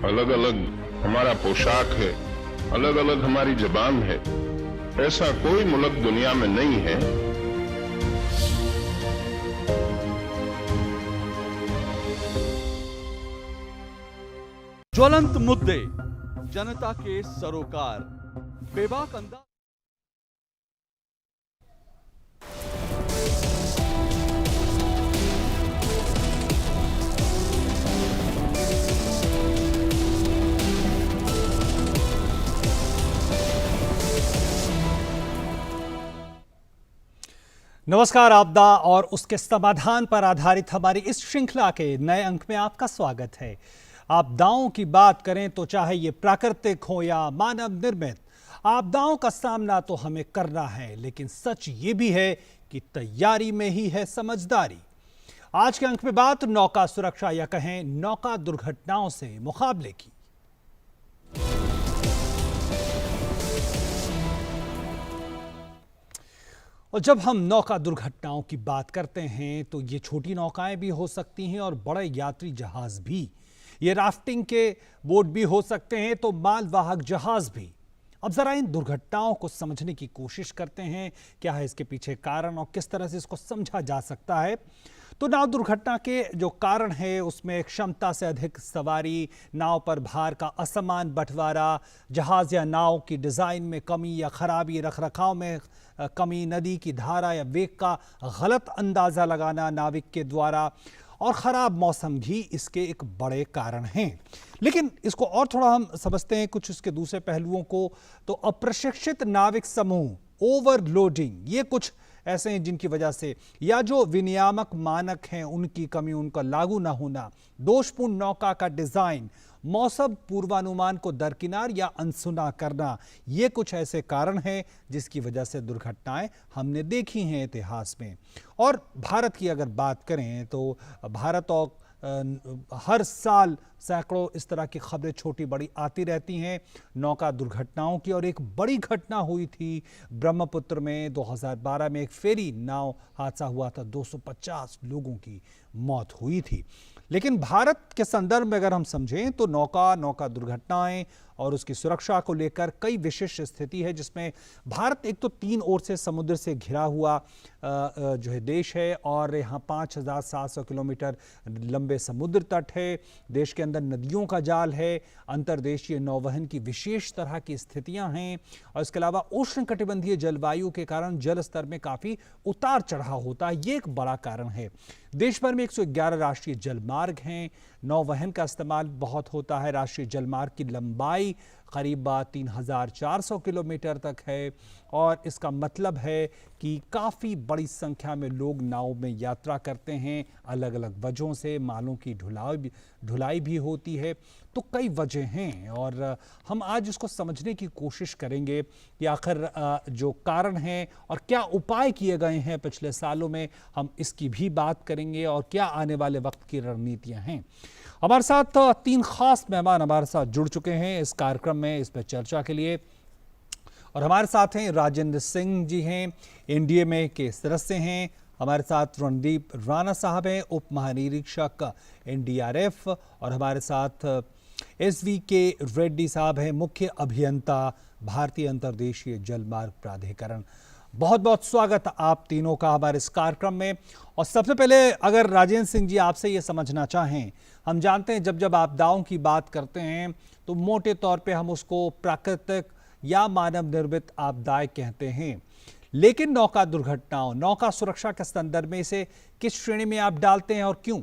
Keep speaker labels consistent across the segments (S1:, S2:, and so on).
S1: अलग अलग हमारा पोशाक है, अलग अलग हमारी जबान है। ऐसा कोई मुल्क दुनिया में नहीं है।
S2: ज्वलंत मुद्दे, जनता के सरोकार, बेबाक अंदाज।
S3: नमस्कार। आपदा और उसके समाधान पर आधारित हमारी इस श्रृंखला के नए अंक में आपका स्वागत है। आपदाओं की बात करें तो चाहे ये प्राकृतिक हो या मानव निर्मित, आपदाओं का सामना तो हमें करना है, लेकिन सच ये भी है कि तैयारी में ही है समझदारी। आज के अंक में बात नौका सुरक्षा या कहें नौका दुर्घटनाओं से मुकाबले की। और जब हम नौका दुर्घटनाओं की बात करते हैं तो ये छोटी नौकाएं भी हो सकती हैं और बड़े यात्री जहाज भी। ये राफ्टिंग के बोट भी हो सकते हैं तो मालवाहक जहाज भी। अब जरा इन दुर्घटनाओं को समझने की कोशिश करते हैं, क्या है इसके पीछे कारण और किस तरह से इसको समझा जा सकता है। तो नाव दुर्घटना के जो कारण है उसमें क्षमता से अधिक सवारी, नाव पर भार का असमान बंटवारा, जहाज या नाव की डिजाइन में कमी या खराबी, रखरखाव में कमी, नदी की धारा या वेग का गलत अंदाजा लगाना नाविक के द्वारा, और ख़राब मौसम भी इसके एक बड़े कारण हैं। लेकिन इसको और थोड़ा हम समझते हैं कुछ इसके दूसरे पहलुओं को। तो अप्रशिक्षित नाविक समूह, ओवरलोडिंग, ये कुछ ऐसे हैं जिनकी वजह से, या जो विनियामक मानक हैं उनकी कमी, उनका लागू ना होना, दोषपूर्ण नौका का डिजाइन, मौसम पूर्वानुमान को दरकिनार या अनसुना करना, ये कुछ ऐसे कारण हैं जिसकी वजह से दुर्घटनाएं हमने देखी हैं इतिहास में। और भारत की अगर बात करें तो भारत और हर साल सैकड़ों इस तरह की खबरें छोटी बड़ी आती रहती हैं नौका दुर्घटनाओं की। और एक बड़ी घटना हुई थी ब्रह्मपुत्र में 2012 में, एक फेरी नाव हादसा हुआ था, 250 लोगों की मौत हुई थी। लेकिन भारत के संदर्भ में अगर हम समझें तो नौका दुर्घटनाएं और उसकी सुरक्षा को लेकर कई विशिष्ट स्थिति है, जिसमें भारत एक तो 3 ओर से समुद्र से घिरा हुआ जो है देश है, और यहाँ 5700 किलोमीटर लंबे समुद्र तट है। देश के अंदर नदियों का जाल है, अंतर्देशीय नौवहन की विशेष तरह की स्थितियां हैं, और इसके अलावा उष्णकटिबंधीय जलवायु के कारण जल स्तर में काफ़ी उतार चढ़ाव होता है। ये एक बड़ा कारण है। देश भर में 111 राष्ट्रीय जलमार्ग हैं, नौवहन का इस्तेमाल बहुत होता है। राष्ट्रीय जलमार्ग की लंबाई करीब 3400 किलोमीटर तक है, और इसका मतलब है कि काफ़ी बड़ी संख्या में लोग नाव में यात्रा करते हैं। अलग अलग वजहों से मालों की ढुलाई भी होती है, तो कई वजह हैं, और हम आज इसको समझने की कोशिश करेंगे कि आखिर जो कारण हैं और क्या उपाय किए गए हैं पिछले सालों में, हम इसकी भी बात करेंगे, और क्या आने वाले वक्त की रणनीतियां हैं। हमारे साथ 3 खास मेहमान हमारे साथ जुड़ चुके हैं इस कार्यक्रम में, इस पर चर्चा के लिए। और हमारे साथ हैं राजेंद्र सिंह जी हैं, एनडीएमए के सदस्य हैं। हमारे साथ रणदीप राणा साहब हैं, उप महानिरीक्षक एनडीआरएफ। और हमारे साथ एसवीके रेड्डी साहब हैं, मुख्य अभियंता भारतीय अंतर्देशीय जलमार्ग प्राधिकरण। बहुत बहुत स्वागत आप तीनों का हमारे इस कार्यक्रम में। और सबसे पहले अगर राजेंद्र सिंह जी आपसे ये समझना चाहें, हम जानते हैं जब आपदाओं की बात करते हैं तो मोटे तौर पे हम उसको प्राकृतिक या मानव निर्मित आपदाएं कहते हैं, लेकिन नौका दुर्घटनाओं, नौका सुरक्षा के संदर्भ में इसे किस श्रेणी में आप डालते हैं और क्यों?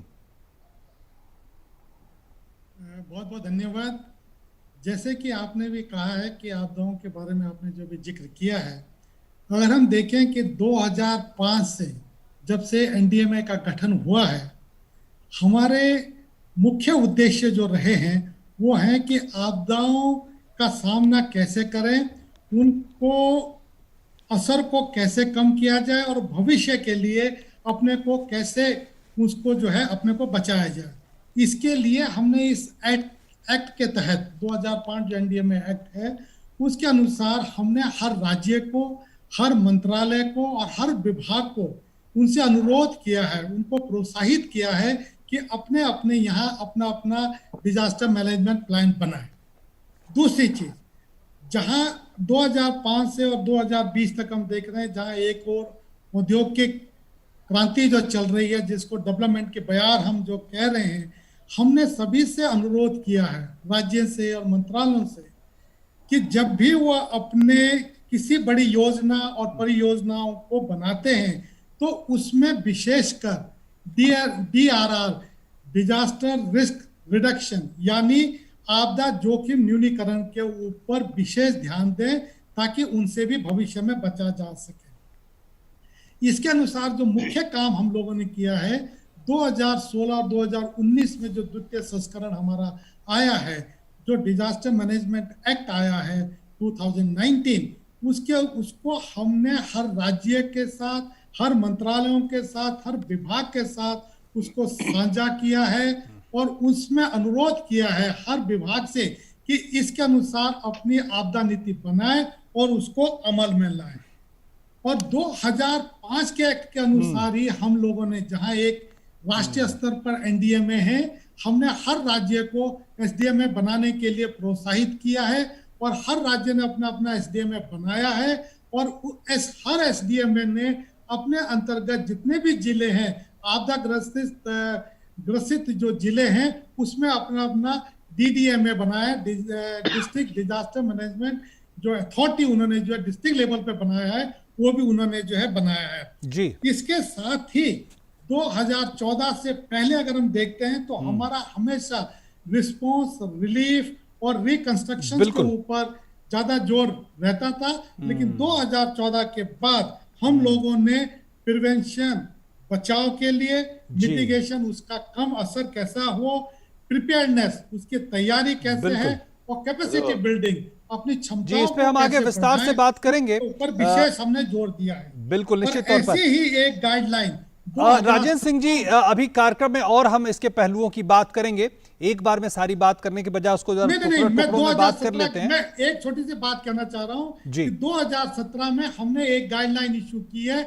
S4: बहुत बहुत धन्यवाद। जैसे कि आपने भी कहा है कि आपदाओं के बारे में आपने जो भी जिक्र किया है, अगर हम देखें कि 2005 से जब से एनडीएमए का गठन हुआ है, हमारे मुख्य उद्देश्य जो रहे हैं वो हैं कि आपदाओं का सामना कैसे करें, उनको असर को कैसे कम किया जाए, और भविष्य के लिए अपने को कैसे उसको जो है अपने को बचाया जाए। इसके लिए हमने इस एक्ट के तहत 2005 जो एनडीएमए एक्ट है उसके अनुसार हमने हर राज्य को, हर मंत्रालय को और हर विभाग को उनसे अनुरोध किया है, उनको प्रोत्साहित किया है कि अपने अपने यहाँ अपना अपना डिजास्टर मैनेजमेंट प्लान बनाए। दूसरी चीज, जहां 2005 से और 2020 तक हम देख रहे हैं, जहां एक और औद्योगिक क्रांति जो चल रही है, जिसको डेवलपमेंट के बयार हम जो कह रहे हैं, हमने सभी से अनुरोध किया है, राज्य से और मंत्रालयों से, कि जब भी वो अपने किसी बड़ी योजना और परियोजनाओं को बनाते हैं तो उसमें विशेषकर DRR, डिजास्टर रिस्क रिडक्शन, यानी आपदा जोखिम न्यूनीकरण के ऊपर विशेष ध्यान दें, ताकि उनसे भी भविष्य में बचा जा सके। इसके अनुसार जो मुख्य काम हम लोगों ने किया है, 2016-2019 में जो द्वितीय संस्करण हमारा आया है, जो डिजास्टर मैनेजमेंट एक्ट आया है 2019, उसको हमने हर राज्य के साथ, हर मंत्रालयों के साथ, हर विभाग के साथ उसको साझा किया है और उसमें अनुरोध किया है हर विभाग से कि इसके अनुसार अपनी आपदा नीति बनाए और उसको अमल में लाए। और 2005 के एक्ट के अनुसार ही हम लोगों ने, जहां एक राष्ट्रीय स्तर पर NDMA है, हमने हर राज्य को SDMA बनाने के लिए प्रोत्साहित किया है और हर राज्य ने अपना अपना SDMA बनाया है और हर SDMA ने अपने अंतर्गत जितने भी जिले हैं, आपदा ग्रसित जो जिले हैं, उसमें अपना अपना DDMA बनाया, डिस्ट्रिक्ट डिजास्टर मैनेजमेंट जो अथॉरिटी उन्होंने जो है डिस्ट्रिक्ट लेवल पे बनाया है, वो भी उन्होंने जो है बनाया है
S3: जी।
S4: इसके साथ ही 2014 से पहले अगर हम देखते हैं तो हमारा हमेशा रिस्पांस, रिलीफ और रिकंस्ट्रक्शन के ऊपर ज्यादा जोर रहता था, लेकिन 2014 के बाद हम लोगों ने प्रिवेंशन, बचाव के लिए, मिटिगेशन, उसका कम असर कैसा हो, प्रिपेयर्डनेस, उसकी तैयारी कैसे है, और कैपेसिटी बिल्डिंग, अपनी क्षमताओं
S3: इस पे हम आगे विस्तार से बात करेंगे,
S4: ऊपर विशेष हमने जोर दिया है।
S3: बिल्कुल, निश्चित तौर पर।
S4: ऐसी ही एक गाइडलाइन
S3: राजेंद्र सिंह जी, अभी कार्यक्रम में और हम इसके पहलुओं की बात करेंगे, एक बार में सारी बात करने के बजाय उसको टुकड़ों में बात कर लेते हैं।
S4: मैं एक छोटी सी बात करना चाह रहा हूं कि 2017 में हमने एक गाइडलाइन इशू की है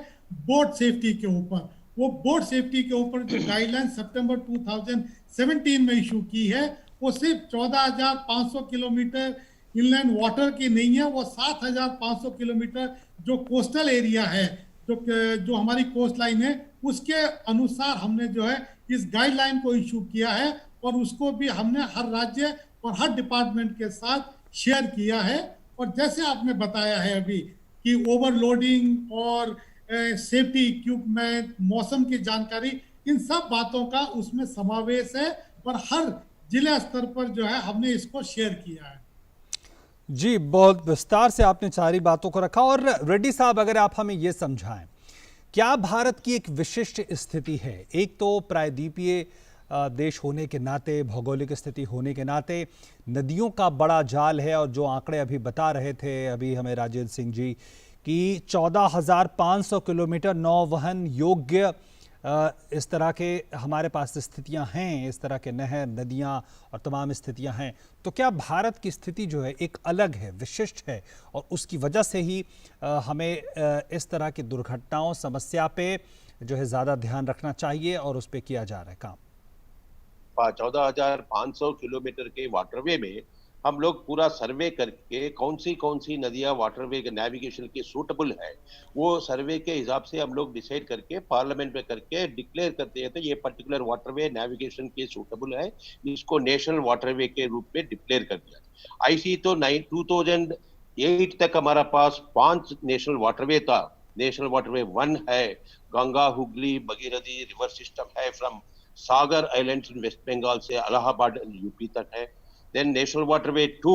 S4: बोट सेफ्टी के ऊपर। वो बोट सेफ्टी के ऊपर जो गाइडलाइन सितंबर 2017 में इशू की है, वो सिर्फ 14,500 किलोमीटर इनलैंड वाटर की नहीं है, वो 7,500 किलोमीटर जो कोस्टल एरिया है, जो हमारी कोस्ट लाइन है, उसके अनुसार हमने जो है इस गाइडलाइन को इशू किया है और उसको भी हमने हर राज्य और हर डिपार्टमेंट के साथ शेयर किया है। और जैसे आपने बताया है अभी कि ओवरलोडिंग और सेफ्टी इक्विपमेंट, मौसम की जानकारी, इन सब बातों का उसमें समावेश है और हर जिला स्तर पर जो है हमने इसको शेयर किया है।
S3: जी, बहुत विस्तार से आपने सारी बातों को रखा। और रेड्डी साहब, अगर आप हमें ये समझाएं, क्या भारत की एक विशिष्ट स्थिति है, एक तो प्रायद्वीपीय देश होने के नाते, भौगोलिक स्थिति होने के नाते, नदियों का बड़ा जाल है, और जो आंकड़े अभी बता रहे थे अभी हमें राजेंद्र सिंह जी कि 14,500 किलोमीटर नौवहन योग्य इस तरह के हमारे पास स्थितियां हैं, इस तरह के नहर, नदियां और तमाम स्थितियां हैं। तो क्या भारत की स्थिति जो है एक अलग है, विशिष्ट है, और उसकी वजह से ही हमें इस तरह की दुर्घटनाओं, समस्या पे जो है ज़्यादा ध्यान रखना चाहिए और उस पर किया जा रहा है काम?
S5: 14,500 किलोमीटर के वाटरवे में हम लोग पूरा सर्वे करके कौन सी नदियां वाटरवे के नेविगेशन के सूटेबल है, वो सर्वे के हिसाब से हम लोग डिसाइड करके पार्लियामेंट में करके डिक्लेयर करते हैं तो ये पर्टिकुलर वाटरवे नेविगेशन के सूटेबल है, इसको नेशनल वाटरवे के रूप में डिक्लेयर कर दिया। ऐसी तो 2008 तक हमारा पास 5 नेशनल वाटरवे था। नेशनल वाटरवे 1 है गंगा, हुगली, भगीरथी रिवर सिस्टम है from Sagar islands in West Bengal से इलाहाबाद यूपी तक है। देन नेशनल वाटरवे 2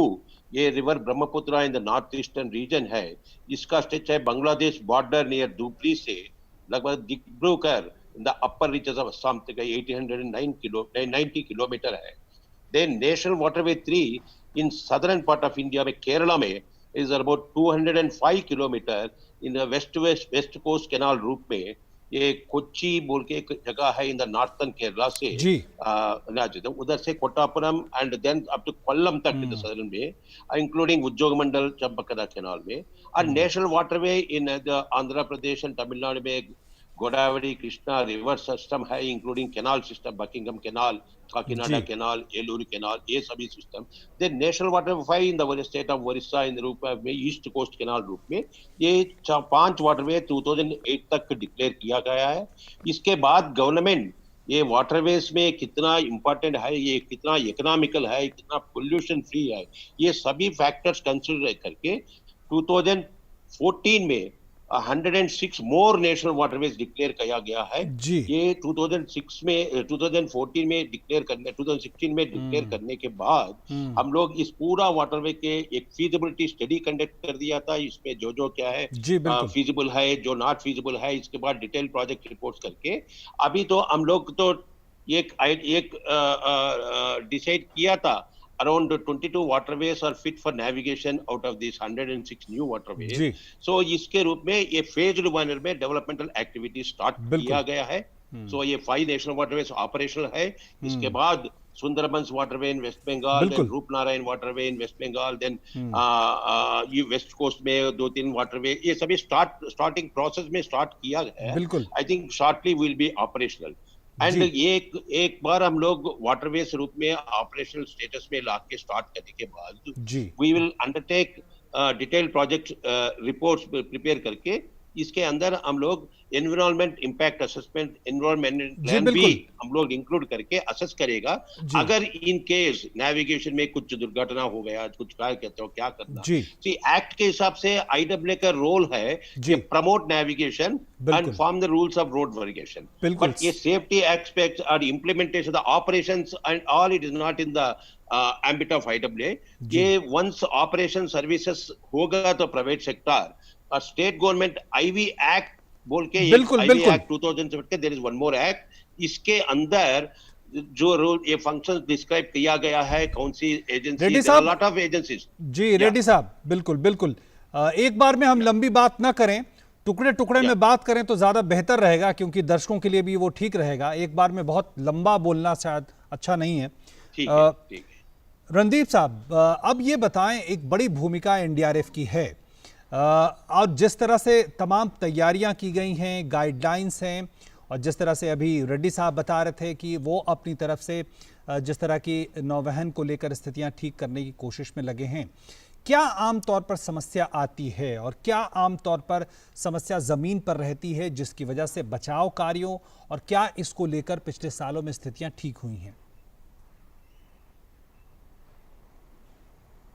S5: ये river Brahmaputra in the north eastern region है, इसका स्ट्रेच है बांग्लादेश बॉर्डर नियर धुबरी से लगभग Dibrugarh in the upper reaches of Assam तक 90 किलोमीटर है। Then national waterway 3 in southern part of India में केरला में is about 205 kilometre in west coast canal route में। ये कोच्चि बोल के एक जगह है इन द नॉर्थर्न केरला से उधर से Kottapuram and then up to Kollam तक इन द सदर्न में, इंक्लूडिंग उद्योगमंडल चंपकदा कैनाल में। और national waterway in the Andhra Pradesh and Tamil Nadu में गोदावरी कृष्णा रिवर सिस्टम है, including canal system, Buckingham canal, Kakinada
S3: जी
S5: कैनाल, एलूर कैनाल, ये सभी system. Then national waterway in the state of Odisha in रूप में ईस्ट कोस्ट कैनाल रूप में ये 5 वाटरवे 2008 तक डिक्लेयर किया गया है। इसके बाद गवर्नमेंट ये वाटरवेज में कितना इंपॉर्टेंट है, ये कितना इकोनॉमिकल है, कितना पोल्यूशन फ्री है, ये सभी फैक्टर्स कंसिडर करके 2014 में 106 मोर नेशनल वाटरवेज डिक्लेयर किया गया है।
S3: जी
S5: ये 2014 में डिक्लेयर करने 2016 में डिक्लेयर करने के बाद हम लोग इस पूरा वाटरवे के एक फीजिबिलिटी स्टडी कंडक्ट कर दिया था। इसमें जो क्या है
S3: जी बिल्कुल
S5: फीजिबल है, जो नॉट फीजिबल है, इसके बाद डिटेल प्रोजेक्ट रिपोर्ट्स करके अभी तो हम लोग तो एक डिसाइड किया था around 22 waterways are fit for navigation out of these 106 new waterways.
S3: Ji
S5: So इसके रूप में ये phased manner में developmental activity start किया गया है। So ये 5 national waterways operational है। इसके बाद Sundarbans waterway in West Bengal, then Rupnarayan waterway in West Bengal, then ये वेस्ट कोस्ट में 2-3 वाटरवे, ये सभी स्टार्टिंग प्रोसेस में स्टार्ट किया गया है।
S3: बिल्कुल
S5: I think shortly will be operational. And एक बार हम लोग वाटरवेज रूप में ऑपरेशनल स्टेटस में ला के स्टार्ट करने के बाद we will undertake detail project reports prepare करके इसके अंदर हम लोग environment impact assessment, environment plan भी हम लोग इंक्लूड करके असेस करेगा। अगर इन केस नेविगेशन में कुछ दुर्घटना हो गया, कुछ क्या कहते हो क्या करना। सी एक्ट के हिसाब से आईडब्ल्यू का रोल है कि promote navigation and form the rules of road navigation, but ये सेफ्टी एस्पेक्ट्स और implementation the operations and all it is not in the ambit of IW. ये वंस ऑपरेशन सर्विसेज होगा तो प्राइवेट सेक्टर और state government IV act बोल के
S3: बिल्कुल
S5: act 2007 के there is one more act, इसके अंदर जो रूल ये फंक्शंस डिस्क्राइब किया गया है, कौन सी एजेंसी, लॉट ऑफ एजेंसीज।
S3: जी रेड्डी साहब बिल्कुल बिल्कुल, एक बार में हम लंबी बात ना करें, टुकड़े टुकड़े में बात करें तो ज्यादा बेहतर रहेगा, क्योंकि दर्शकों के लिए भी वो ठीक रहेगा। एक बार में बहुत लंबा बोलना शायद अच्छा नहीं है।
S5: ठीक है।
S3: रणदीप साहब, अब ये बताएं, एक बड़ी भूमिका एनडीआरएफ की है और जिस तरह से तमाम तैयारियां की गई हैं, गाइडलाइंस हैं, और जिस तरह से अभी रेड्डी साहब बता रहे थे कि वो अपनी तरफ से जिस तरह की नौवहन को लेकर स्थितियां ठीक करने की कोशिश में लगे हैं, क्या आमतौर पर समस्या आती है और क्या आमतौर पर समस्या ज़मीन पर रहती है जिसकी वजह से बचाव कार्यों, और क्या इसको लेकर पिछले सालों में स्थितियां ठीक हुई हैं?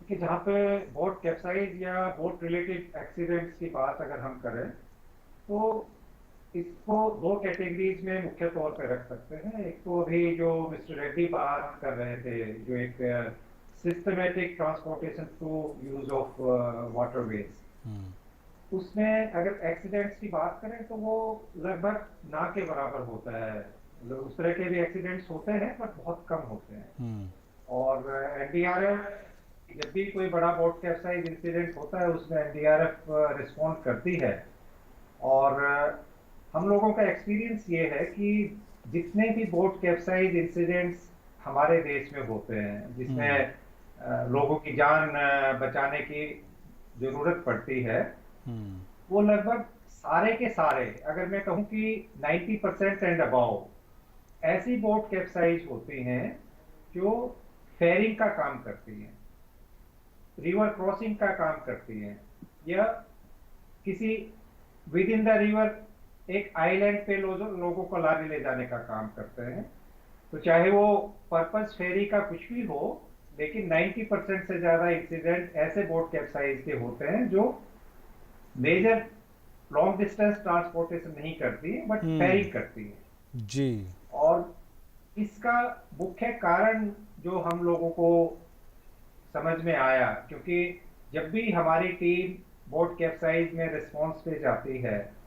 S6: कि जहाँ पे बोट कैप्साइज या बोट रिलेटेड एक्सीडेंट्स की बात अगर हम करें तो इसको 2 कैटेगरीज में मुख्य तौर पे रख सकते हैं। एक तो अभी जो मिस्टर रेड्डी बात कर रहे थे, जो एक systematic transportation through use of waterways, उसमें अगर एक्सीडेंट्स की बात करें तो वो लगभग ना के बराबर होता है। उस तरह के भी एक्सीडेंट्स होते हैं पर बहुत कम होते हैं। और एनडीआरएफ जब भी कोई बड़ा बोट कैप्साइज इंसिडेंट होता है उसमें एनडीआरएफ रिस्पॉन्ड करती है। और हम लोगों का एक्सपीरियंस ये है कि जितने भी बोट कैप्साइज इंसिडेंट्स हमारे देश में होते हैं जिसमें लोगों की जान बचाने की जरूरत पड़ती है, वो लगभग सारे के सारे, अगर मैं कहूँ कि 90% एंड अबाव ऐसी बोट कैप्साइज होती हैं जो फेयरिंग का काम करती हैं, रिवर क्रॉसिंग का काम करती हैं, या किसी विद इन द रिवर एक आइलैंड पे लोगों को लाने ले जाने का काम करते हैं। तो चाहे वो पर्पस फेरी का कुछ भी हो, लेकिन 90% से ज्यादा इंसिडेंट ऐसे बोट कैप्साइज के होते हैं जो मेजर लॉन्ग डिस्टेंस ट्रांसपोर्टेशन नहीं करती है बट फेरिंग करती है
S3: जी।
S6: और इसका मुख्य कारण जो हम लोगों को समझ में आया, क्योंकि जब भी हमारी टीम बोट कैप्साइज में रिस्पॉन्स पे जाती है,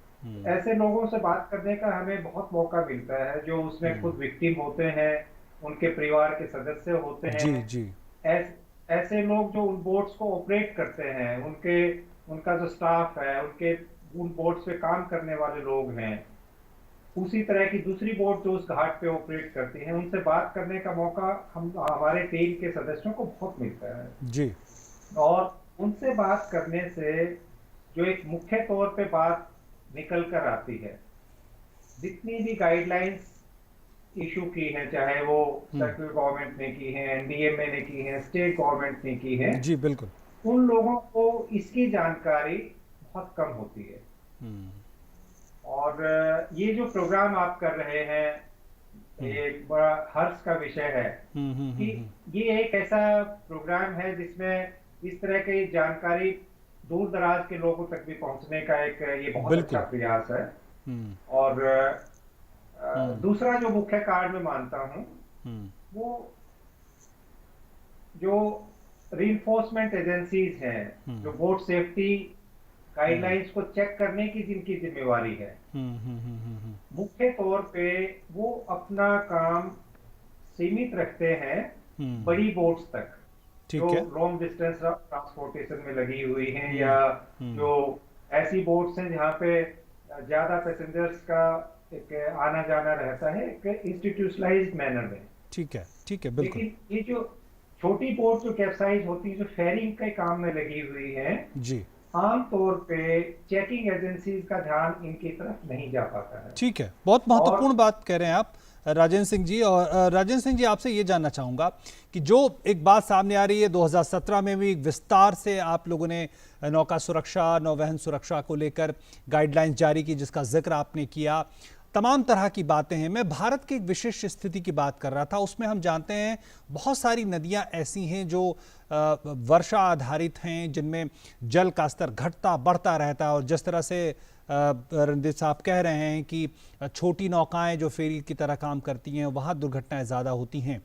S6: ऐसे लोगों से बात करने का हमें बहुत मौका मिलता है जो उसमें खुद विक्टिम होते हैं, उनके परिवार के सदस्य होते हैं
S3: जी।
S6: ऐसे लोग जो उन बोट्स को ऑपरेट करते हैं, उनका जो स्टाफ है, उन बोट्स पे काम करने वाले लोग हैं, उसी तरह की दूसरी बोट जो उस घाट पे ऑपरेट करती हैं, उनसे बात करने का मौका हमारे टीम के सदस्यों को बहुत मिलता है
S3: जी।
S6: और उनसे बात करने से जो एक मुख्य तौर पे बात निकल कर आती है जितनी भी गाइडलाइंस इशू की हैं, चाहे वो सेंट्रल गवर्नमेंट ने की है, एनडीएमए ने की है, स्टेट गवर्नमेंट ने की है,
S3: जी बिल्कुल,
S6: उन लोगों को इसकी जानकारी बहुत कम होती है। और ये जो प्रोग्राम आप कर रहे हैं, एक बड़ा हर्ष का विषय है कि ये एक ऐसा प्रोग्राम है जिसमें इस तरह की जानकारी दूर दराज के लोगों तक भी पहुंचने का एक ये बहुत
S3: बिल्कुल।
S6: अच्छा प्रयास है। और दूसरा जो मुख्य कारण मैं मानता हूं, वो जो रीइंफोर्समेंट एजेंसीज हैं, जो बोट सेफ्टी गाइडलाइंस को चेक करने की जिनकी जिम्मेवारी है, मुख्य तौर पे वो अपना काम सीमित रखते हैं बड़ी बोट्स तक, जो लॉन्ग डिस्टेंस ट्रांसपोर्टेशन में लगी हुई हैं, या जो ऐसी बोट्स हैं जहां पे ज्यादा पैसेंजर्स का एक आना जाना रहता है, एक इंस्टीट्यूशनलाइज्ड मैनर में।
S3: ठीक है, बिल्कुल।
S6: लेकिन ये जो छोटी बोट जो कैप्साइज होती है, जो फेरिंग के काम में लगी हुई है
S3: जी,
S6: आमतौर पे चेकिंग एजेंसीज का ध्यान इनकी तरफ नहीं जा पाता है।
S3: ठीक है, बहुत महत्वपूर्ण बात कह रहे हैं आप राजेंद्र सिंह जी। और राजेंद्र सिंह जी, आपसे ये जानना चाहूँगा कि जो एक बात सामने आ रही है, 2017 में भी विस्तार से आप लोगों ने नौका सुरक्षा, नौवहन सुरक्षा को लेकर गाइडलाइंस जारी की, जिसका जिक्र आपने किया, तमाम तरह की बातें हैं। मैं भारत की एक विशिष्ट स्थिति की बात कर रहा था। उसमें हम जानते हैं बहुत सारी नदियां ऐसी हैं जो वर्षा आधारित हैं, जिनमें जल का स्तर घटता बढ़ता रहता है। और जिस तरह से रणदीप साहब कह रहे हैं कि छोटी नौकाएं जो फेरी की तरह काम करती हैं, वहाँ दुर्घटनाएं ज़्यादा होती हैं।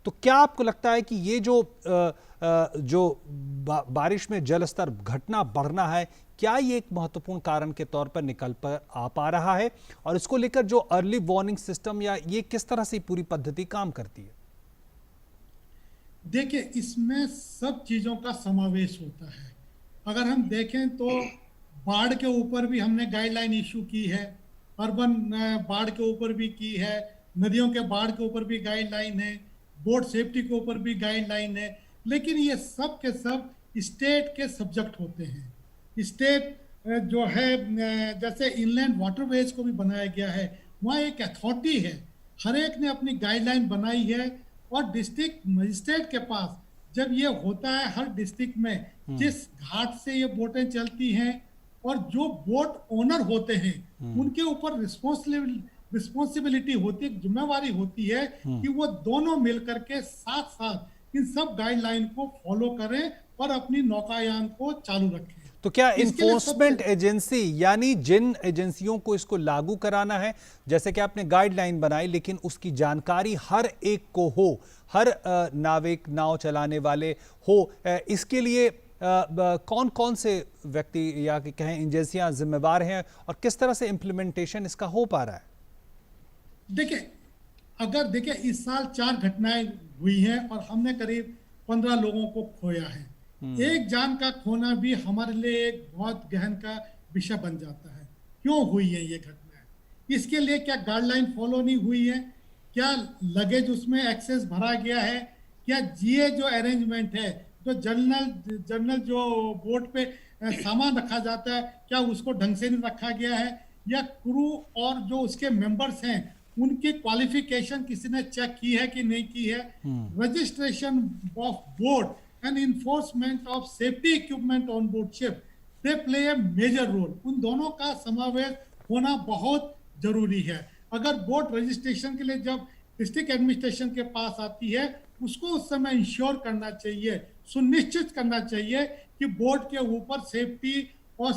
S3: तो क्या आपको लगता है कि ये जो बारिश में जल स्तर घटना बढ़ना है, क्या ये एक महत्वपूर्ण कारण के तौर पर निकल पर आ पा रहा है? और इसको लेकर जो अर्ली वार्निंग सिस्टम, या ये किस तरह से पूरी पद्धति काम करती है?
S4: देखिए, इसमें सब चीज़ों का समावेश होता है। अगर हम देखें तो बाढ़ के ऊपर भी हमने गाइडलाइन इशू की है, अर्बन बाढ़ के ऊपर भी की है, नदियों के बाढ़ के ऊपर भी गाइडलाइन है, बोट सेफ्टी के ऊपर भी गाइडलाइन है। लेकिन ये सब के सब स्टेट के सब्जेक्ट होते हैं। स्टेट जो है, जैसे इनलैंड वाटरवेज को भी बनाया गया है, वहाँ एक अथॉरिटी है, हर एक ने अपनी गाइडलाइन बनाई है। और डिस्ट्रिक्ट मजिस्ट्रेट के पास जब ये होता है, हर डिस्ट्रिक्ट में जिस घाट से ये बोटें चलती हैं, और जो बोट ओनर होते हैं उनके ऊपर रिस्पॉन्सिबिलिटी होती है, जिम्मेवारी होती है कि वो दोनों मिलकर के साथ साथ इन सब गाइडलाइन को फॉलो करें और अपनी नौकायान को चालू रखें।
S3: तो क्या इन्फोर्समेंट एजेंसी, यानी जिन एजेंसियों को इसको लागू कराना है, जैसे कि आपने गाइडलाइन बनाई, लेकिन उसकी जानकारी हर एक को हो, हर नाविक, नाव चलाने वाले हो, इसके लिए कौन कौन से व्यक्ति या कि कहें एजेंसियां जिम्मेवार हैं, और किस तरह से इम्प्लीमेंटेशन इसका हो पा रहा है?
S4: देखिए, इस साल 4 घटनाएं हुई हैं और हमने करीब 15 लोगों को खोया है। एक जान का खोना भी हमारे लिए एक बहुत गहन का विषय बन जाता है। क्यों हुई है ये घटना? इसके लिए क्या गाइडलाइन फॉलो नहीं हुई है? क्या लगेज उसमें एक्सेस भरा गया है? क्या ये जो अरेंजमेंट है, जो जनरल जो बोट पे सामान रखा जाता है, क्या उसको ढंग से नहीं रखा गया है? या क्रू और जो उसके मेंबर्स हैं, उनकी क्वालिफिकेशन किसी ने चेक की है कि नहीं की है? Registration of boat and enforcement of safety equipment on board ship, they play a major role. उन दोनों का समावेश होना बहुत जरूरी है। अगर बोट रजिस्ट्रेशन के लिए जब डिस्ट्रिक्ट एडमिनिस्ट्रेशन के पास आती है, उसको उस समय इंश्योर करना चाहिए, सुनिश्चित करना चाहिए कि बोट के ऊपर सेफ्टी और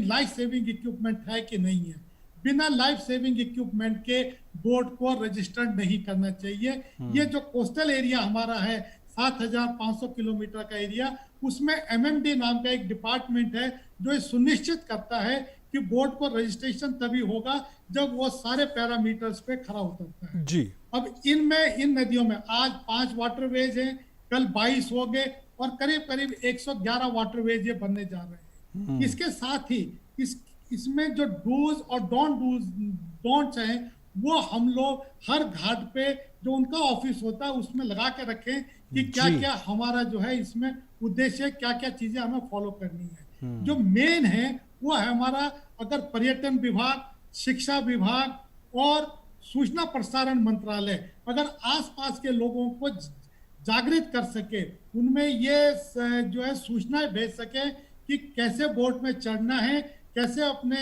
S4: लाइफ सेविंग इक्विपमेंट है कि नहीं है। बिना लाइफ सेविंग इक्विपमेंट के बोट को रजिस्टर्ड नहीं करना चाहिए। ये जो कोस्टल एरिया हमारा है, 7,500 किलोमीटर का एरिया, उसमें MMD नाम का एक डिपार्टमेंट है जो ये सुनिश्चित करता है कि बोट को रजिस्ट्रेशन तभी होगा जब वो सारे पैरामीटर्स पे खरा उतरता है
S3: जी।
S4: अब इन नदियों में आज 5 वाटरवेज हैं, कल 22 हो गए और करीब 111 वाटरवेज ये बनने जा रहे हैं। इसके साथ ही इसमें जो डूज और डोंट्स हैं, वो हम लोग हर घाट पे जो उनका ऑफिस होता है उसमें लगा के रखें कि क्या क्या हमारा जो है इसमें उद्देश्य, क्या क्या चीजें हमें फॉलो करनी है। जो मेन है वो है हमारा, अगर पर्यटन विभाग, शिक्षा विभाग और सूचना प्रसारण मंत्रालय अगर आसपास के लोगों को जागृत कर सके, उनमें ये जो है सूचनाएं भेज सके कि कैसे बोट में चढ़ना है, कैसे अपने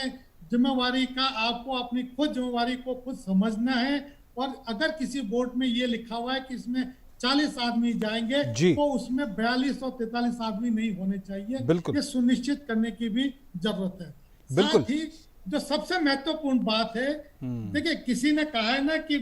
S4: जिम्मेवारी का, आपको अपनी खुद जिम्मेवारी को खुद समझना है, और अगर किसी बोट में ये लिखा हुआ है कि इसमें 40 आदमी जाएंगे तो उसमें 42 और 43 आदमी नहीं होने चाहिए। ये सुनिश्चित करने की भी जरूरत है। साथ ही जो सबसे महत्वपूर्ण बात है, देखिए किसी ने कहा है ना कि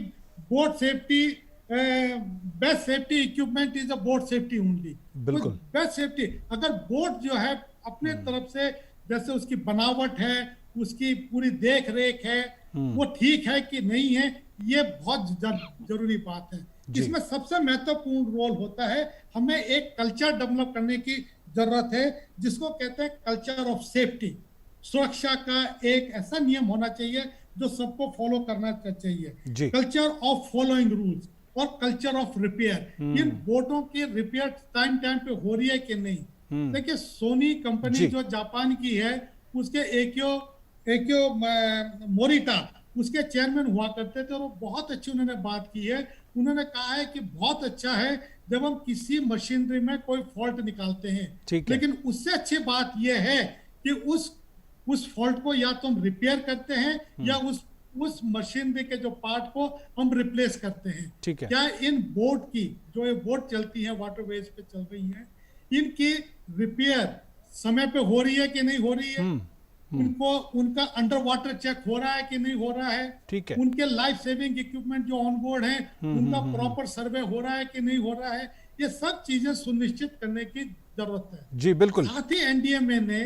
S4: boat safety, best safety equipment is a boat safety only. बिल्कुल बेस्ट सेफ्टी, अगर बोट जो है अपने तरफ से जैसे उसकी बनावट है, उसकी पूरी देख रेख है, वो ठीक है कि नहीं है, ये बहुत जरूरी बात है। इसमें सबसे महत्वपूर्ण रोल होता है, हमें एक कल्चर डेवलप करने की जरूरत है जिसको कहते हैं कल्चर ऑफ सेफ्टी। सुरक्षा का एक ऐसा नियम होना चाहिए जो सबको फॉलो करना चाहिए। कल्चर ऑफ फॉलोइंग रूल्स और कल्चर ऑफ रिपेयर। इन बोटों की रिपेयर टाइम पे हो रही है कि नहीं। देखिए सोनी कंपनी जो जापान की है, उसके एकियो मोरिटा उसके चेयरमैन हुआ करते थे और वो बहुत अच्छी उन्होंने बात की है। उन्होंने कहा है कि बहुत अच्छा है जब हम किसी मशीनरी में कोई फॉल्ट निकालते हैं, लेकिन उससे अच्छी बात यह है कि उस फॉल्ट को या तो हम रिपेयर करते हैं या उस मशीनरी के जो पार्ट को हम रिप्लेस करते हैं। क्या इन बोट की जो ये बोट चलती है, वाटरवेज पे चल रही है, इनकी रिपेयर समय पे हो रही है कि नहीं हो रही है, उनका अंडर वाटर चेक हो रहा है कि नहीं हो रहा है, उनके लाइफ सेविंग इक्विपमेंट जो ऑन बोर्ड है उनका प्रॉपर सर्वे हो रहा है कि नहीं हो रहा है, ये सब चीजें सुनिश्चित करने की जरूरत है।
S3: जी बिल्कुल।
S4: साथ ही एनडीएमए ने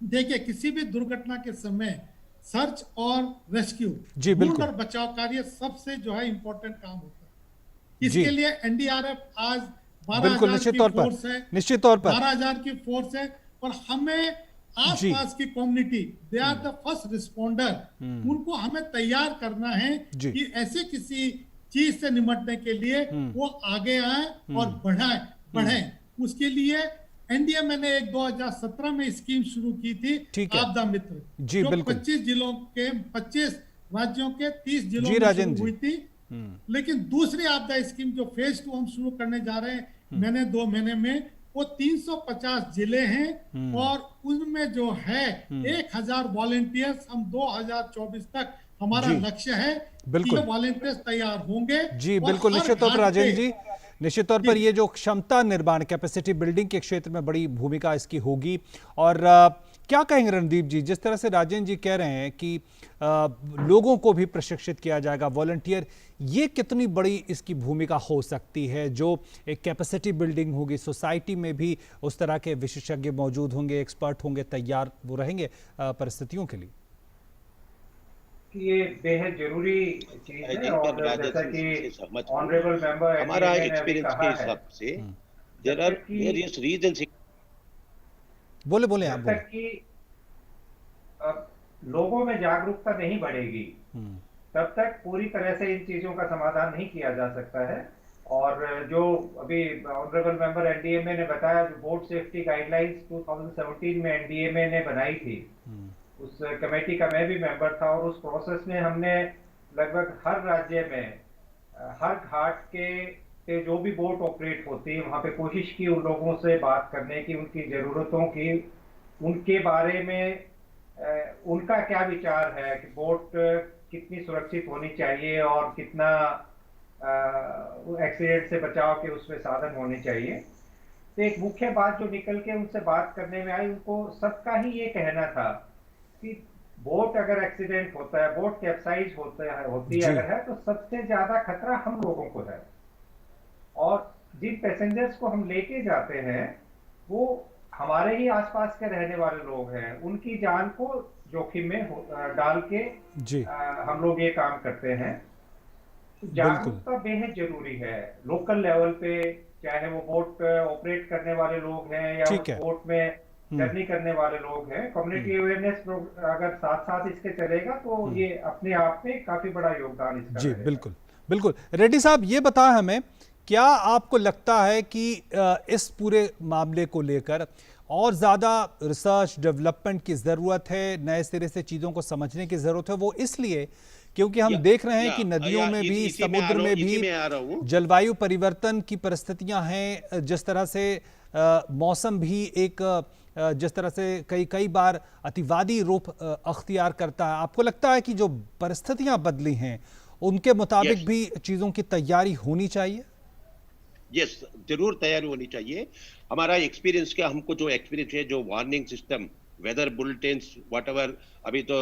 S4: देखिए किसी भी दुर्घटना के समय सर्च और रेस्क्यू, ढूंढ और बचाव कार्य सबसे जो है इंपॉर्टेंट काम होता है। इसके लिए एनडीआरएफ आज 12,000 की फोर्स है, निश्चित तौर पर 12,000 की फोर्स है, और हमें आसपास की community, they are the first responder, उनको हमें तैयार करना है कि ऐसे किसी चीज से निपटने के लिए वो आगे आए और बढ़े। उसके लिए एनडीएमए ने 2017 में स्कीम शुरू की थी, आपदा मित्र, जो 25 जिलों के 25 राज्यों के 30 जिलों में शुरू हुई थी। लेकिन दूसरी आपदा स्कीम जो फेज 2 हम शुरू करने जा रहे हैं 2 महीने में, वो 350 जिले हैं और उनमें जो है 1000 वॉलेंटियर्स हम 2024 तक हमारा लक्ष्य है कि वॉलेंटियर्स तैयार होंगे।
S3: जी बिल्कुल, निश्चित तौर पर राजेंद्र जी, निश्चित तौर पर ये जो क्षमता निर्माण, कैपेसिटी बिल्डिंग के क्षेत्र में बड़ी भूमिका इसकी होगी। और क्या कहेंगे रणदीप जी, जिस तरह से राजेंद्र जी कह रहे हैं कि लोगों को भी प्रशिक्षित किया जाएगा, वॉलंटियर, ये कितनी बड़ी इसकी भूमिका हो सकती है? जो एक कैपेसिटी बिल्डिंग होगी, सोसाइटी में भी उस तरह के विशेषज्ञ मौजूद होंगे, एक्सपर्ट होंगे, तैयार वो रहेंगे परिस्थितियों के लिए।
S6: ये बेहद जरूरी चीज है, और जैसा कि ऑनरेबल मेंबर
S5: हमारा एक्सपीरियंस के हिसाब से देयर आर वेरियस रीजंस।
S3: बोले आप बोले।
S6: कि लोगों में जागरूकता नहीं बढ़ेगी तब तक पूरी तरह से इन चीजों का समाधान नहीं किया जा सकता है। और जो अभी ऑनरेबल मेंबर एनडीएमए ने बताया, जो बोट सेफ्टी गाइडलाइंस 2017 में एनडीएमए ने बनाई थी, उस कमेटी का मैं भी मेंबर था, और उस प्रोसेस में हमने लगभग हर राज्य में हर घाट के जो भी बोट ऑपरेट होती है वहां पे कोशिश की उन लोगों से बात करने की, उनकी जरूरतों की, उनके बारे में उनका क्या विचार है कि बोट कितनी सुरक्षित होनी चाहिए और कितना एक्सीडेंट से बचाव के उसमें साधन होने चाहिए। तो एक मुख्य बात जो निकल के उनसे बात करने में आई, उनको सबका ही ये कहना था कि बोट अगर एक्सीडेंट होता है, बोट कैप्साइज होती है अगर है, तो सबसे ज्यादा खतरा हम लोगों को है, और जिन पैसेंजर्स को हम लेके जाते हैं वो हमारे ही आसपास के रहने वाले लोग हैं, उनकी जान को जोखिम में डाल के हम लोग ये काम करते हैं। तो जागरूकता बेहद जरूरी है लोकल लेवल पे, चाहे वो बोट ऑपरेट करने वाले लोग हैं या बोट में जर्नी करने वाले लोग हैं। कम्युनिटी अवेयरनेस अगर साथ साथ इसके चलेगा तो ये अपने आप में काफी बड़ा योगदान इसका।
S3: जी बिल्कुल बिल्कुल। रेड्डी साहब, ये बताएं हमें, क्या आपको लगता है कि इस पूरे मामले को लेकर और ज़्यादा रिसर्च डेवलपमेंट की ज़रूरत है, नए सिरे से चीज़ों को समझने की ज़रूरत है? वो इसलिए क्योंकि हम देख रहे हैं कि नदियों में भी,
S5: इसी में
S3: समुद्र में
S5: इसी में आ रहा
S3: भी
S5: हूँ।
S3: जलवायु परिवर्तन की परिस्थितियां हैं। जिस तरह से मौसम भी एक जिस तरह से कई बार अतिवादी रूप अख्तियार करता है, आपको लगता है कि जो परिस्थितियां बदली हैं उनके मुताबिक भी चीजों की तैयारी होनी चाहिए?
S5: यस, जरूर तैयारी होनी चाहिए। हमारा एक्सपीरियंस क्या, हमको जो एक्सपीरियंस है, जो warning system, weather bulletins, whatever अभी तो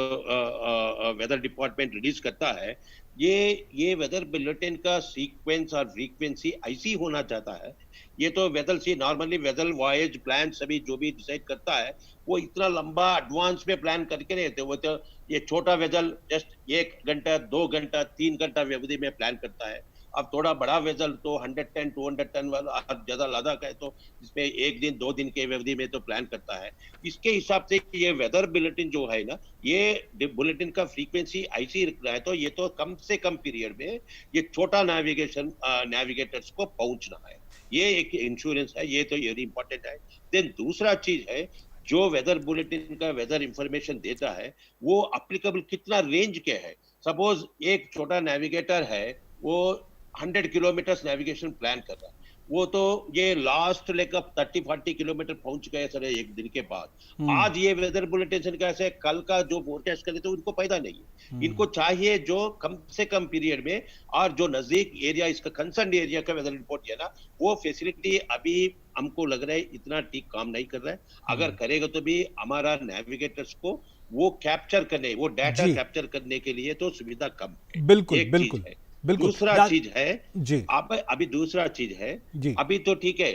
S5: वेदर डिपार्टमेंट रिलीज करता है, ये वेदर बुलेटिन का सीक्वेंस और फ्रीक्वेंसी ऐसी होना चाहता है। ये तो वेदर से नॉर्मली वेदर वॉयज प्लान सभी जो भी डिसाइड करता है, वो इतना लंबा एडवांस में प्लान करके नहीं रहते। वो तो ये छोटा वेदर जस्ट 1 घंटा, 2 घंटा, 3 घंटा व्यवधि में प्लान करता है। अब थोड़ा बड़ा वेसल तो 100 टन 200 टन वाला ज्यादा लद्दाख है, तो इसमें 1 दिन 2 दिन के व्यवधि में तो प्लान करता है। इसके हिसाब से ये वेदर बुलेटिन जो है ना, ये बुलेटिन का फ्रीक्वेंसी ऐसी रखना है, तो ये तो कम से कम पीरियड में ये छोटा नेविगेटर्स को पहुंचना है। ये एक इंश्योरेंस है, ये तो वेरी इंपॉर्टेंट है। देन दूसरा चीज है, जो वेदर बुलेटिन का वेदर इंफॉर्मेशन देता है वो अप्लीकेबल कितना रेंज के है। सपोज एक छोटा नेविगेटर है, वो 100 किलोमीटर नेविगेशन प्लान कर रहा है, वो तो ये लास्ट लेकर 30-40 किलोमीटर पहुंच गए सर एक दिन के बाद। आज ये वेदर बुलेटिन कैसे कल का जो फोरकास्ट करे तो उनको फायदा नहीं है। इनको चाहिए जो कम से कम पीरियड में, और जो नजदीक एरिया इसका कंसर्न एरिया का वेदर रिपोर्ट है ना, वो फैसिलिटी अभी हमको लग रहा है इतना ठीक काम नहीं कर रहा है। अगर करेगा तो भी हमारा नेविगेटर्स को वो कैप्चर करने, वो डाटा कैप्चर करने के लिए तो सुविधा कम है।
S3: बिल्कुल बिल्कुल बिल्कुल।
S5: दूसरा चीज है
S3: जी,
S5: आप अभी दूसरा चीज है
S3: जी,
S5: अभी तो ठीक है,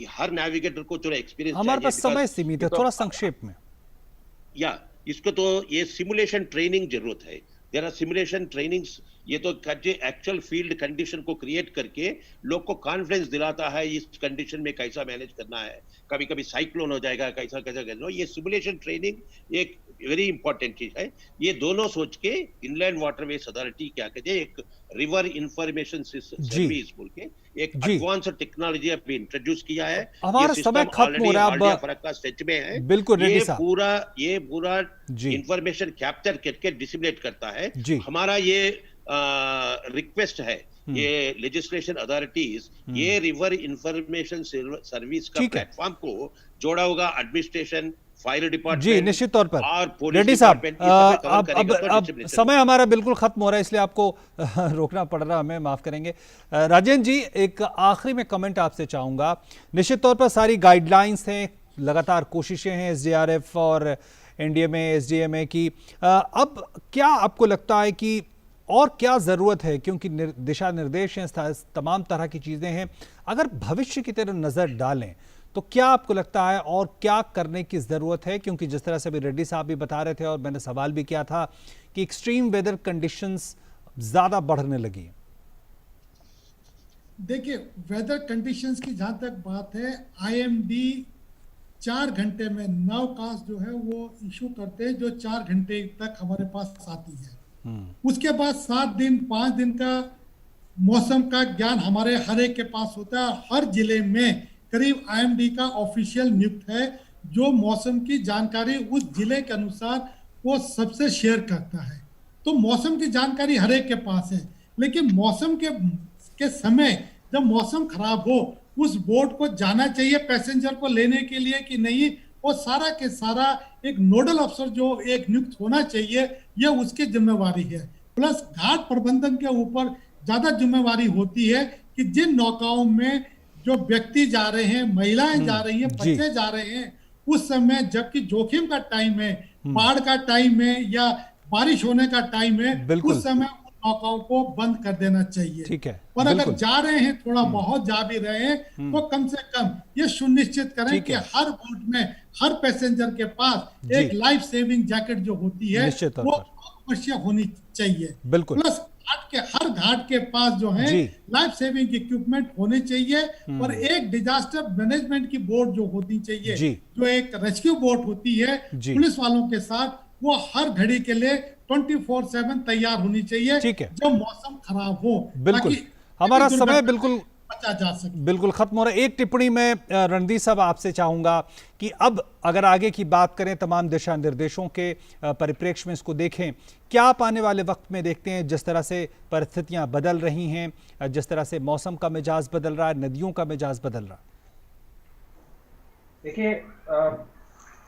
S5: हर नेविगेटर को थोड़ा एक्सपीरियंस,
S3: हमारे पास समय सीमित है, थोड़ा संक्षेप में।
S5: या इसको तो ये सिमुलेशन ट्रेनिंग जरूरत है। There are simulation trainings. ये तो एक्चुअल फील्ड कंडीशन को क्रिएट करके लोग को कॉन्फिडेंस दिलाता है इस कंडीशन में कैसा मैनेज करना है। कभी कभी साइक्लोन हो जाएगा, कैसा कैसा करना, ये सिमुलेशन ट्रेनिंग एक वेरी इंपॉर्टेंट चीज है। ये दोनों सोच के इनलैंड वाटरवेज अथॉरिटी क्या कहते हैं, एक रिवर इंफॉर्मेशन सर्विस बोल के एक एडवांस टेक्नोलॉजी अभी इंट्रोड्यूस किया है।
S3: हमारा समय खत्म हो रहा है, अब
S5: फर्क का स्टेज में है।
S3: बिल्कुल रेड्डी साहब,
S5: ये पूरा इंफॉर्मेशन कैप्चर करके डिसिमिनेट करता है। हमारा ये रिक्वेस्ट है, ये लेजिस्लेशन अथॉरिटीज ये रिवर इंफॉर्मेशन सर्विस का प्लेटफॉर्म को जोड़ा होगा एडमिनिस्ट्रेशन, फायर डिपार्टमेंट
S3: जी, निश्चित तौर पर।
S5: और
S3: रेड्डी साहब, अब समय हमारा बिल्कुल खत्म हो रहा है, इसलिए आपको रोकना पड़ रहा है, हमें माफ करेंगे। राजेंद्र जी, एक आखिरी में कमेंट आपसे चाहूंगा। निश्चित तौर पर सारी गाइडलाइंस हैं, लगातार कोशिशें हैं एसडीआरएफ और एनडीएमए एसडीएमए की। अब क्या आपको लगता है कि और क्या ज़रूरत है, क्योंकि दिशा निर्देश हैं, तमाम तरह की चीज़ें हैं, अगर भविष्य की तरफ नज़र डालें तो क्या आपको लगता है और क्या करने की ज़रूरत है? क्योंकि जिस तरह से अभी रेड्डी साहब भी बता रहे थे और मैंने सवाल भी किया था कि एक्सट्रीम वेदर कंडीशंस ज़्यादा बढ़ने लगी।
S4: देखिए, वेदर कंडीशंस की जहाँ तक बात है, IMD 4 घंटे में नवकास्ट जो है वो इशू करते हैं, जो 4 घंटे तक हमारे पास आती है। उसके बाद 7 दिन 5 दिन का मौसम का ज्ञान हमारे हर एक के पास होता है। हर जिले में करीब IMD का ऑफिशियल नियुक्त है, जो मौसम की जानकारी उस जिले के अनुसार वो सबसे शेयर करता है। तो मौसम की जानकारी हर एक के पास है, लेकिन मौसम के समय जब मौसम खराब हो, उस बोट को जाना चाहिए पैसेंजर को लेने के लिए कि नहीं, वो सारा के सारा एक नोडल अफसर जो एक नियुक्त होना चाहिए, ये उसकी जिम्मेवारी है। प्लस घाट प्रबंधन के ऊपर ज्यादा जिम्मेवारी होती है कि जिन नौकाओं में जो व्यक्ति जा रहे हैं, महिलाएं जा रही हैं, बच्चे जा रहे हैं, उस समय जबकि जोखिम का टाइम है, बाढ़ का टाइम है या बारिश होने का टाइम है, उस समय नौकाओं को बंद कर देना चाहिए।
S3: ठीक है,
S4: और अगर जा रहे हैं, थोड़ा बहुत जा भी रहे हैं, तो कम से कम ये सुनिश्चित करें कि हर बोट में हर पैसेंजर के पास एक लाइफ सेविंग जैकेट जो होती है वो अवश्य होनी चाहिए।
S3: बिल्कुल।
S4: प्लस हर घाट के पास जो है लाइफ सेविंग इक्विपमेंट होने चाहिए, और एक डिजास्टर मैनेजमेंट की बोट जो होती चाहिए, जो एक रेस्क्यू बोट होती है पुलिस वालों के साथ, वो हर घड़ी के लिए 24/7 तैयार होनी चाहिए जब मौसम खराब हो।
S3: बिल्कुल, हमारा समय बिल्कुल
S4: बचा जा सके।
S3: बिल्कुल खत्म हो रहा है। एक टिप्पणी में रणदीप साहब आपसे चाहूंगा कि अब अगर आगे की बात करें, तमाम दिशा निर्देशों के परिप्रेक्ष्य में इसको देखें, क्या आप आने वाले वक्त में देखते हैं जिस तरह से परिस्थितियां बदल रही हैं, जिस तरह से मौसम का मिजाज बदल रहा है, नदियों का मिजाज बदल रहा है?
S6: देखिए,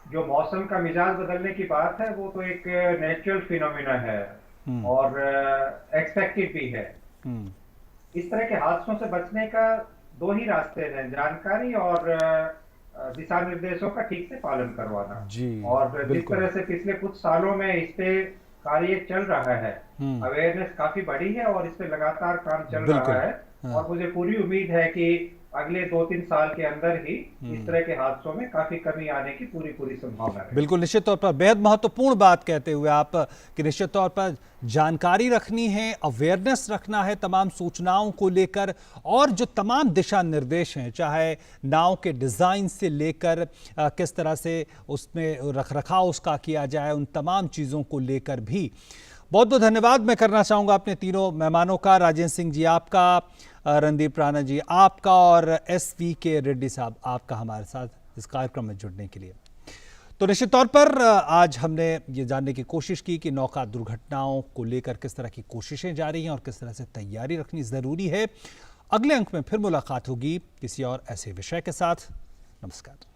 S6: जो मौसम का मिजाज बदलने की बात है वो तो एक नेचुरल फिनोमिना है और एक्सपेक्टेड भी है। इस तरह के हादसों से बचने का दो ही रास्ते हैं, जानकारी और दिशा निर्देशों का ठीक से पालन करवाना।
S3: जी,
S6: और जिस तरह से पिछले कुछ सालों में इस पे कार्य चल रहा है, अवेयरनेस काफी बढ़ी है और इस पे लगातार काम चल रहा है। और मुझे पूरी उम्मीद है कि अगले 2-3 साल के अंदर ही इस तरह के हादसों में काफी कमी आने की पूरी संभावना है।
S3: बिल्कुल, निश्चित तौर पर बेहद महत्वपूर्ण बात कहते हुए आप कि निश्चित तौर पर जानकारी रखनी है, अवेयरनेस रखना है तमाम सूचनाओं को लेकर, और जो तमाम दिशा निर्देश हैं, चाहे नाव के डिज़ाइन से लेकर किस तरह से उसमें रखरखाव उसका किया जाए, उन तमाम चीज़ों को लेकर भी बहुत बहुत धन्यवाद मैं करना चाहूँगा अपने तीनों मेहमानों का, राजेंद्र सिंह जी आपका, रणदीप राणा जी आपका, और SVK रेड्डी साहब आपका हमारे साथ इस कार्यक्रम में जुड़ने के लिए। तो निश्चित तौर पर आज हमने ये जानने की कोशिश की कि नौका दुर्घटनाओं को लेकर किस तरह की कोशिशें जारी हैं और किस तरह से तैयारी रखनी ज़रूरी है। अगले अंक में फिर मुलाकात होगी किसी और ऐसे विषय के साथ। नमस्कार।